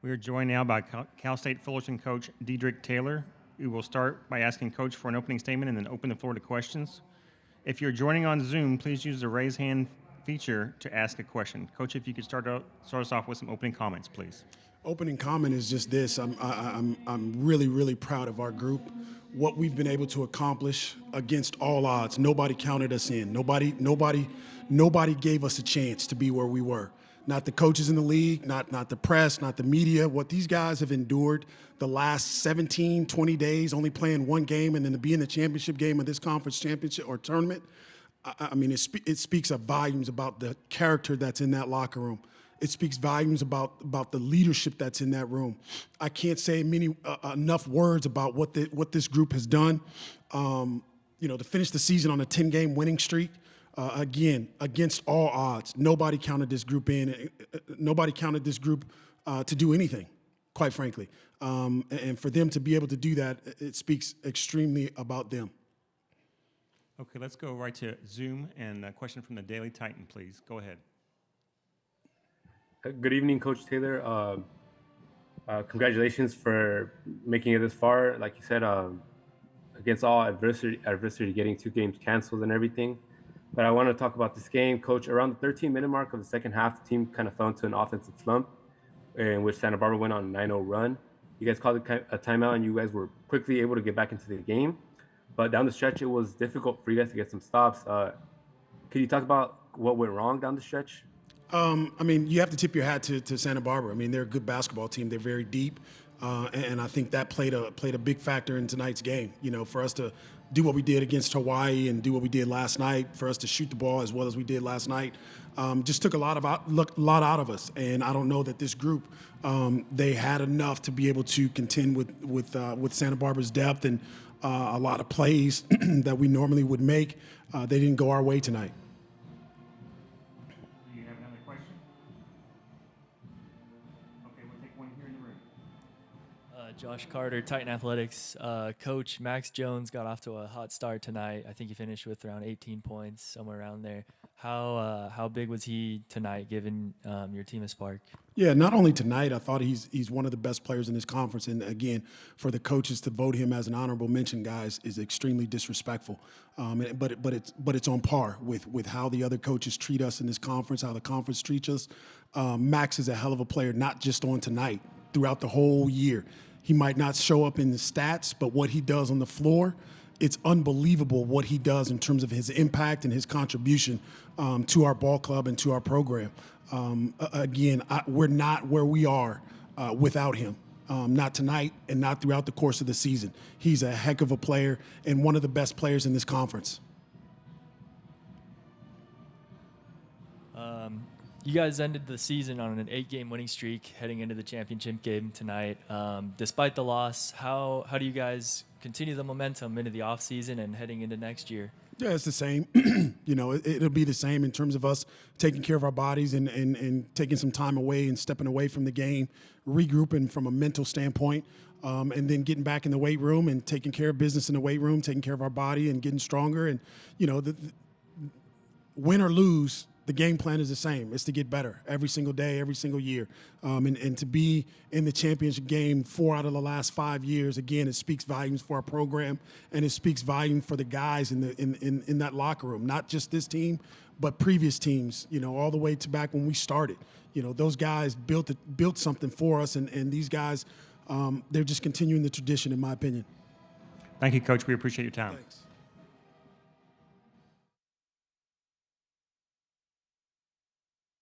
We are joined now by Cal State Fullerton coach Dedrique Taylor. We will start by asking Coach for an opening statement and then open the floor to questions. If you're joining on Zoom, please use the raise hand feature to ask a question. Coach, if you could start us off with some opening comments, please. Opening comment is just this. I'm really proud of our group. What we've been able to accomplish against all odds. Nobody counted us in. Nobody gave us a chance to be where we were. Not the coaches in the league, not the press, not the media. What these guys have endured the last 17, 20 days, only playing one game, and then to be in the championship game of this conference championship or tournament, I mean, it speaks of volumes about the character that's in that locker room. It speaks volumes about the leadership that's in that room. I can't say enough words about what this group has done. To finish the season on a 10-game winning streak. Again, against all odds, nobody counted this group in. Nobody counted this group to do anything, quite frankly. And for them to be able to do that, it speaks extremely about them. Okay, let's go right to Zoom and a question from the Daily Titan, please. Go ahead. Good evening, Coach Taylor. Congratulations for making it this far. Like you said, against all adversity, getting 2 games canceled and everything. But I want to talk about this game, Coach. Around the 13-minute mark of the second half, the team kind of fell into an offensive slump in which Santa Barbara went on a 9-0 run. You guys called it a timeout, and you guys were quickly able to get back into the game. But down the stretch, it was difficult for you guys to get some stops. Could you talk about what went wrong down the stretch? You have to tip your hat to Santa Barbara. I mean, they're a good basketball team. They're very deep, and I think that played a big factor in tonight's game. For us to do what we did against Hawaii and do what we did last night, for us to shoot the ball as well as we did last night, just took a lot out of us. And I don't know that this group they had enough to be able to contend with Santa Barbara's depth and a lot of plays that we normally would make. They didn't go our way tonight. Josh Carter, Titan Athletics. Coach Max Jones got off to a hot start tonight. I think he finished with around 18 points, somewhere around there. How big was he tonight, giving your team a spark? Yeah, not only tonight. I thought he's one of the best players in this conference. And again, for the coaches to vote him as an honorable mention, guys, is extremely disrespectful. But it's on par with how the other coaches treat us in this conference, how the conference treats us. Max is a hell of a player, not just on tonight, throughout the whole year. He might not show up in the stats, but what he does on the floor, it's unbelievable what he does in terms of his impact and his contribution to our ball club and to our program. We're not where we are without him. Not tonight and not throughout the course of the season. He's a heck of a player and one of the best players in this conference. You guys ended the season on an 8-game winning streak heading into the championship game tonight. Despite the loss, how do you guys continue the momentum into the offseason and heading into next year? Yeah, it's the same. It'll be the same in terms of us taking care of our bodies and taking some time away and stepping away from the game, regrouping from a mental standpoint, and then getting back in the weight room and taking care of business in the weight room, taking care of our body and getting stronger. And, win or lose, the game plan is the same. It's to get better every single day, every single year. And to be in the championship game 4 out of the last 5 years, again, it speaks volumes for our program, and it speaks volume for the guys in that locker room, not just this team, but previous teams, all the way to back when we started. Those guys built something for us, and these guys, they're just continuing the tradition, in my opinion. Thank you, Coach. We appreciate your time. Thanks.